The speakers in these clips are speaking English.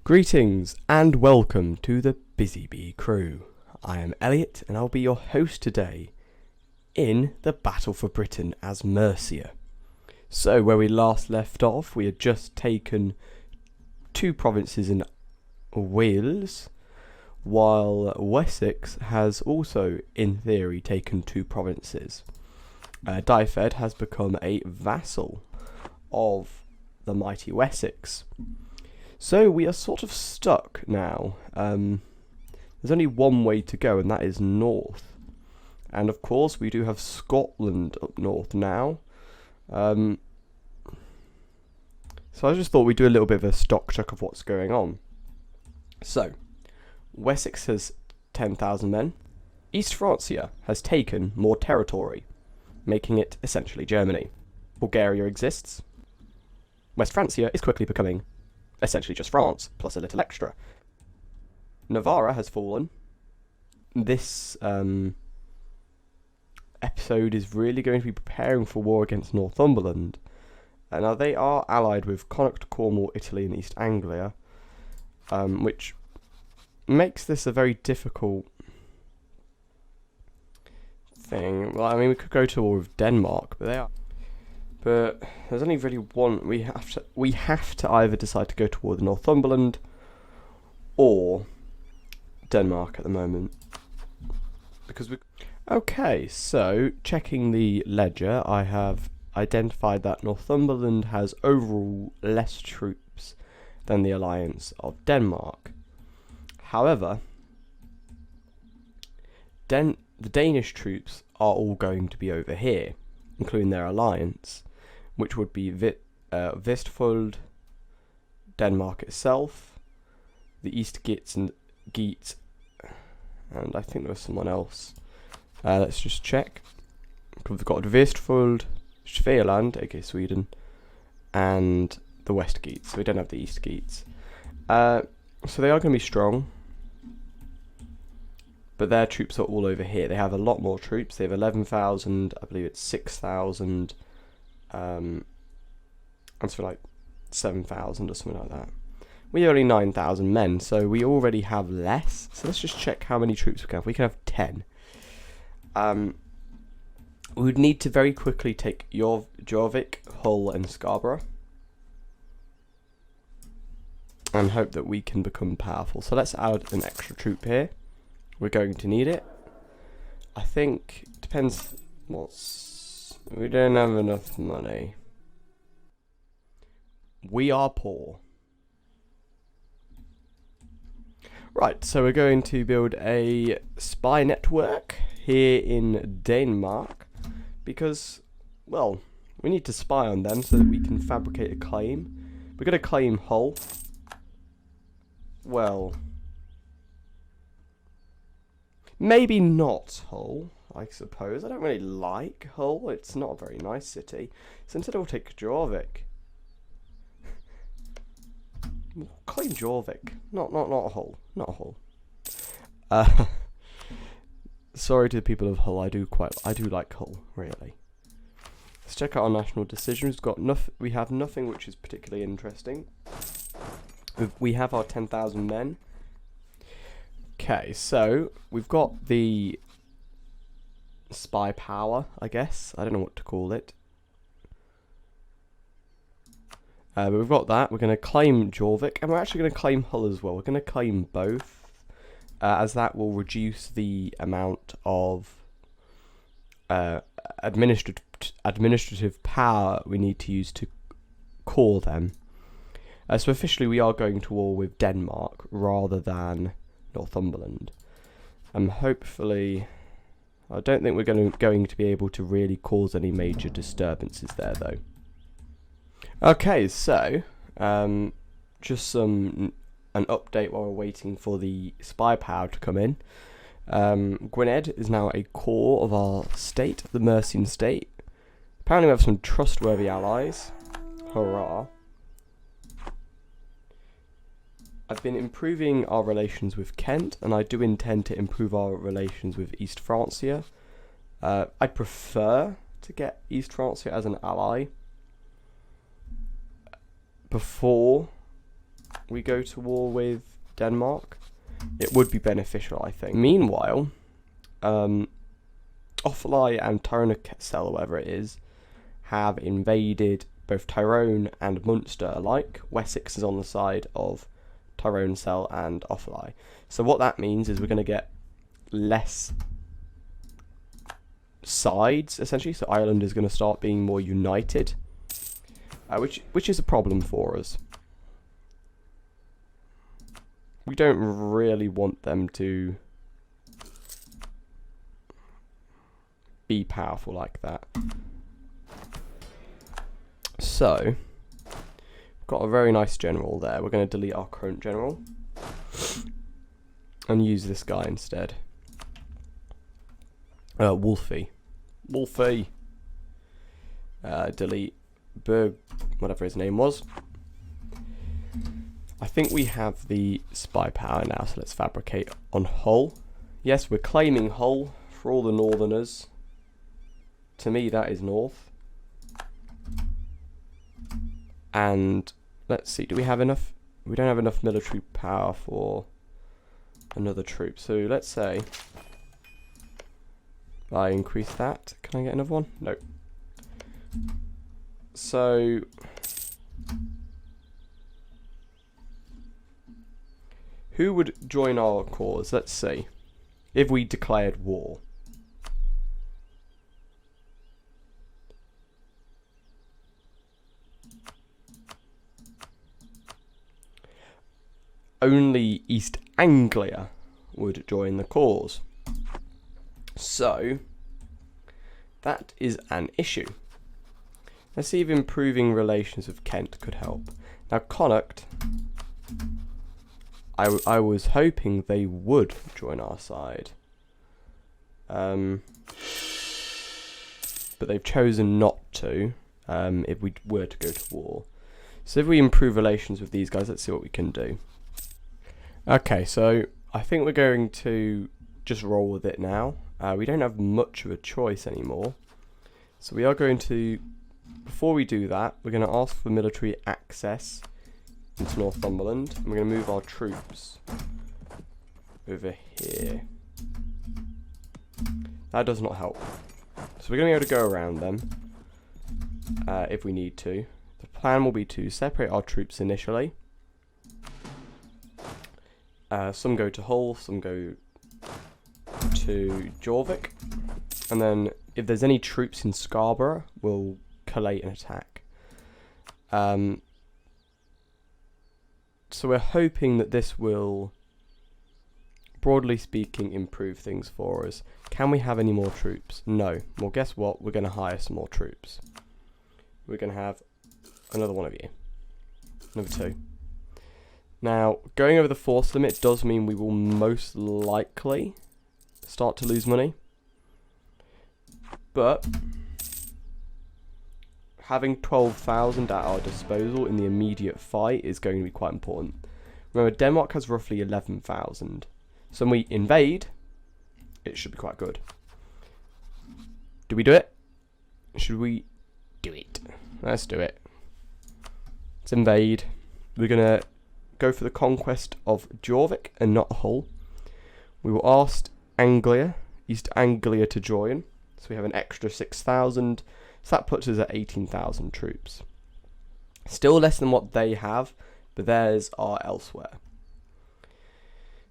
Greetings and welcome to the BusyBeeCrew. I am Elliot and I'll be your host today in the battle for Britain as Mercia. So where we last left off, we had just taken two provinces in Wales, while Wessex has also, in theory, taken two provinces. Dyfed has become a vassal of the mighty Wessex. So we are sort of stuck now. There's only one way to go, and that is north. And of course, we do have Scotland up north now. So I just thought we'd do a little bit of a stock check of what's going on. So, Wessex has 10,000 men. East Francia has taken more territory, making it essentially Germany. Bulgaria exists. West Francia is quickly becoming essentially just France, plus a little extra. Navarra has fallen. This episode is really going to be preparing for war against Northumberland. Now they are allied with Connaught, Cornwall, Italy and East Anglia, which makes this a very difficult thing. Well, I mean, we could go to war with Denmark, but there's only really one. We have to either decide to go to war with Northumberland or Denmark at the moment, because okay, so checking the ledger, I have identified that Northumberland has overall less troops than the alliance of Denmark. However, the Danish troops are all going to be over here, including their alliance, which would be Vestfold, Denmark itself, the East Geats and I think there was someone else. Let's just check. We've got Vestfold, Svealand, aka Sweden, and the West Geats. So we don't have the East Geats. So they are going to be strong, but their troops are all over here. They have a lot more troops. They have 11,000. I believe it's 6,000. And for like 7,000 or something like that. We have only 9,000 men, so we already have less. So let's just check how many troops we can have. We can have 10. We would need to very quickly take Jorvik, Hull and Scarborough, and hope that we can become powerful. So let's add an extra troop here. We're going to need it. I think, depends we don't have enough money. We are poor. Right, so we're going to build a spy network here in Denmark because, well, we need to spy on them so that we can fabricate a claim. We're going to claim Hull. Well, maybe not Hull, I suppose. I don't really like Hull. It's not a very nice city. So instead we'll take Jorvik. Claim Jorvik. Not Hull. Not Hull. Sorry to the people of Hull. I do like Hull, really. Let's check out our national decisions. We have nothing which is particularly interesting. We have our 10,000 men. Okay, so we've got the spy power, I guess. I don't know what to call it. But we've got that. We're going to claim Jorvik, and we're actually going to claim Hull as well. We're going to claim both, as that will reduce the amount of administrative power we need to use to call them. So officially we are going to war with Denmark rather than Northumberland. Hopefully, I don't think we're going to be able to really cause any major disturbances there, though. Okay, so just an update while we're waiting for the spy power to come in. Gwynedd is now a core of our state, the Mercian state. Apparently we have some trustworthy allies. Hurrah. I've been improving our relations with Kent, and I do intend to improve our relations with East Francia. I prefer to get East Francia as an ally before we go to war with Denmark. It would be beneficial, I think. Meanwhile, Offaly and Tyrone-Cell, or whatever it is, have invaded both Tyrone and Munster alike. Wessex is on the side of Tyrone-Cell and Offaly. So what that means is we're going to get less sides, essentially. So Ireland is going to start being more united, which is a problem for us. We don't really want them to be powerful like that. So, we've got a very nice general there. We're going to delete our current general and use this guy instead. Wolfie. Delete Berg, whatever his name was. I think we have the spy power now, so let's fabricate on Hull. Yes, we're claiming Hull for all the northerners. To me, that is north. And let's see, do we have enough? We don't have enough military power for another troop. So let's say I increase that. Can I get another one? No. So who would join our cause? Let's see. If we declared war. Only East Anglia would join the cause. So that is an issue. Let's see if improving relations with Kent could help. Now Connacht, I was hoping they would join our side. But they've chosen not to, if we were to go to war. So if we improve relations with these guys, let's see what we can do. Okay, so I think we're going to just roll with it now. We don't have much of a choice anymore. So we are going to, before we do that, we're going to ask for military access into Northumberland. And we're going to move our troops over here. That does not help. So we're going to be able to go around them if we need to. The plan will be to separate our troops initially. Some go to Hull, some go to Jorvik, and then if there's any troops in Scarborough, we'll collate an attack. So we're hoping that this will, broadly speaking, improve things for us. Can we have any more troops? No. Well, guess what? We're going to hire some more troops. We're going to have another one of you. Number 2. Now, going over the force limit does mean we will most likely start to lose money. But having 12,000 at our disposal in the immediate fight is going to be quite important. Remember, Denmark has roughly 11,000. So when we invade, it should be quite good. Do we do it? Should we do it? Let's do it. Let's invade. We're going to go for the conquest of Jorvik and not Hull. We will ask Anglia, East Anglia, to join. So we have an extra 6,000. So that puts us at 18,000 troops. Still less than what they have, but theirs are elsewhere.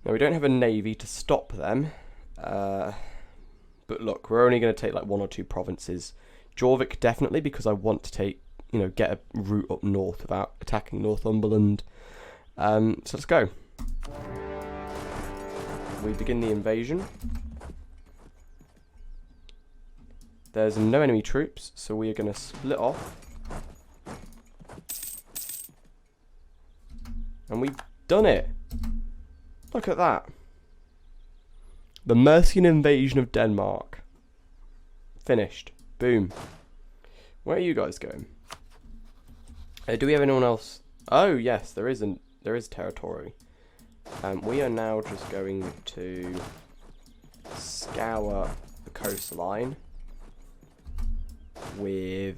Now we don't have a navy to stop them. But look, we're only going to take like 1 or 2 provinces. Jorvik definitely, because I want to take, get a route up north without attacking Northumberland. So let's go. We begin the invasion. There's no enemy troops, so we are going to split off. And we've done it. Look at that. The Mercian invasion of Denmark. Finished. Boom. Where are you guys going? Do we have anyone else? Oh, yes, there is territory. We are now just going to scour the coastline with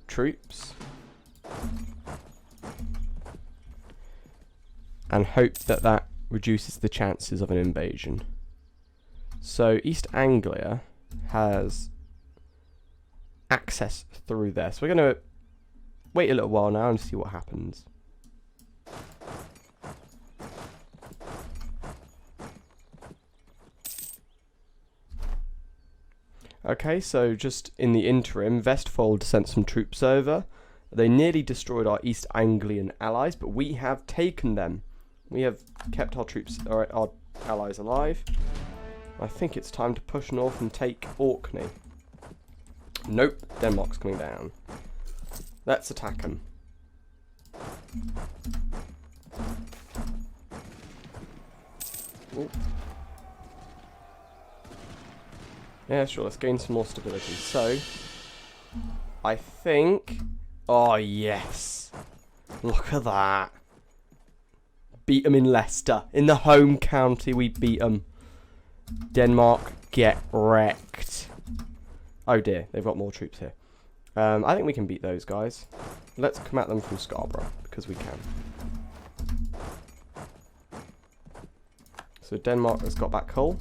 troops. and hope that that reduces the chances of an invasion. So East Anglia has access through there. So we're going to wait a little while now and see what happens. Okay, so just in the interim, Vestfold sent some troops over. They nearly destroyed our East Anglian allies, but we have taken them. We have kept our troops, our allies alive. I think it's time to push north and take Orkney. Nope, Denmark's coming down. Let's attack them. Ooh. Yeah, sure, let's gain some more stability. So, I think... Oh, yes. Look at that. Beat them in Leicester. In the home county, we beat them. Denmark, get wrecked. Oh dear, they've got more troops here. I think we can beat those guys. Let's come at them from Scarborough, because we can. So Denmark has got back Hull.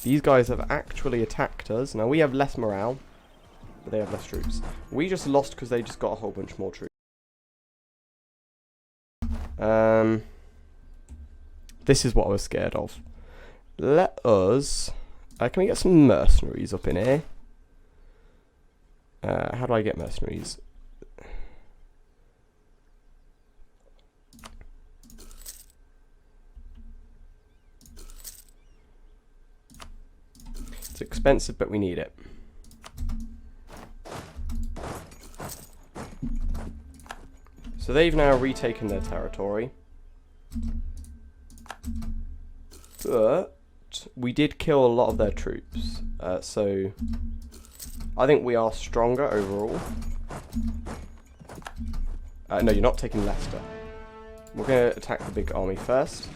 These guys have actually attacked us. Now we have less morale, but they have less troops. We just lost because they just got a whole bunch more troops. This is what I was scared of. Let us... can we get some mercenaries up in here? How do I get mercenaries? It's expensive, but we need it. So they've now retaken their territory. But we did kill a lot of their troops. So I think we are stronger overall. No, you're not taking Leicester. We're going to attack the big army first.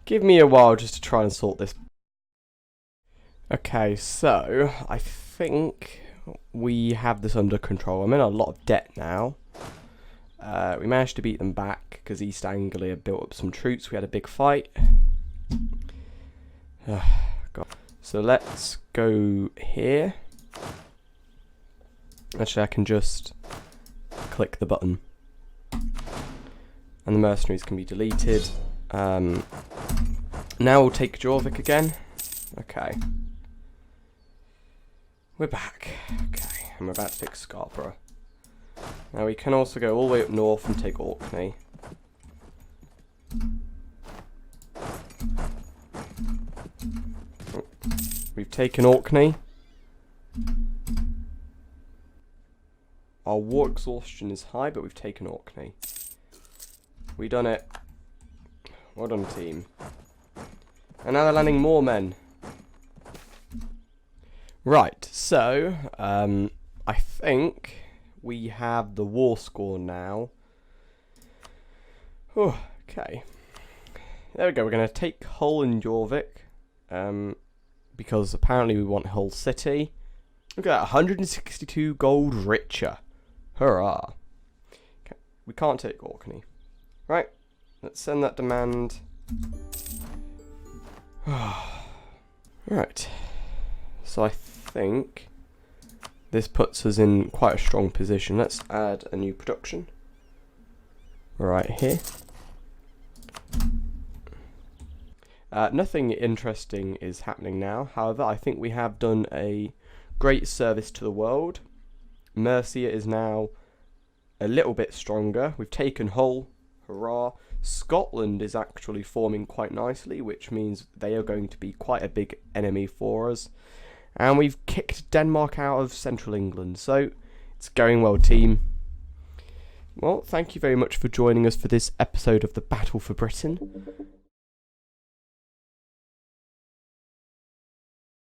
Give me a while just to try and sort this. Okay, so I think we have this under control. I'm in a lot of debt now. We managed to beat them back because East Anglia built up some troops. We had a big fight. God. So let's go here. Actually, I can just click the button. And the mercenaries can be deleted. Now we'll take Jorvik again. Okay. We're back. Okay, and we're about to take Scarborough. Now we can also go all the way up north and take Orkney. We've taken Orkney. Our war exhaustion is high, but we've taken Orkney. We done it. Well done, team. And now they're landing more men. Right, so, I think we have the war score now. Oh, okay. There we go, we're going to take Hull and Jorvik. Because apparently we want Hull City. Look at that, 162 gold richer. Hurrah. Okay, we can't take Orkney. Right, let's send that demand. Right. So I think this puts us in quite a strong position. Let's add a new production. Right here. Nothing interesting is happening now. However, I think we have done a great service to the world. Mercia is now a little bit stronger. We've taken Hull. Hurrah. Scotland is actually forming quite nicely, which means they are going to be quite a big enemy for us. And we've kicked Denmark out of central England. So it's going well, team. Well, thank you very much for joining us for this episode of the Battle for Britain.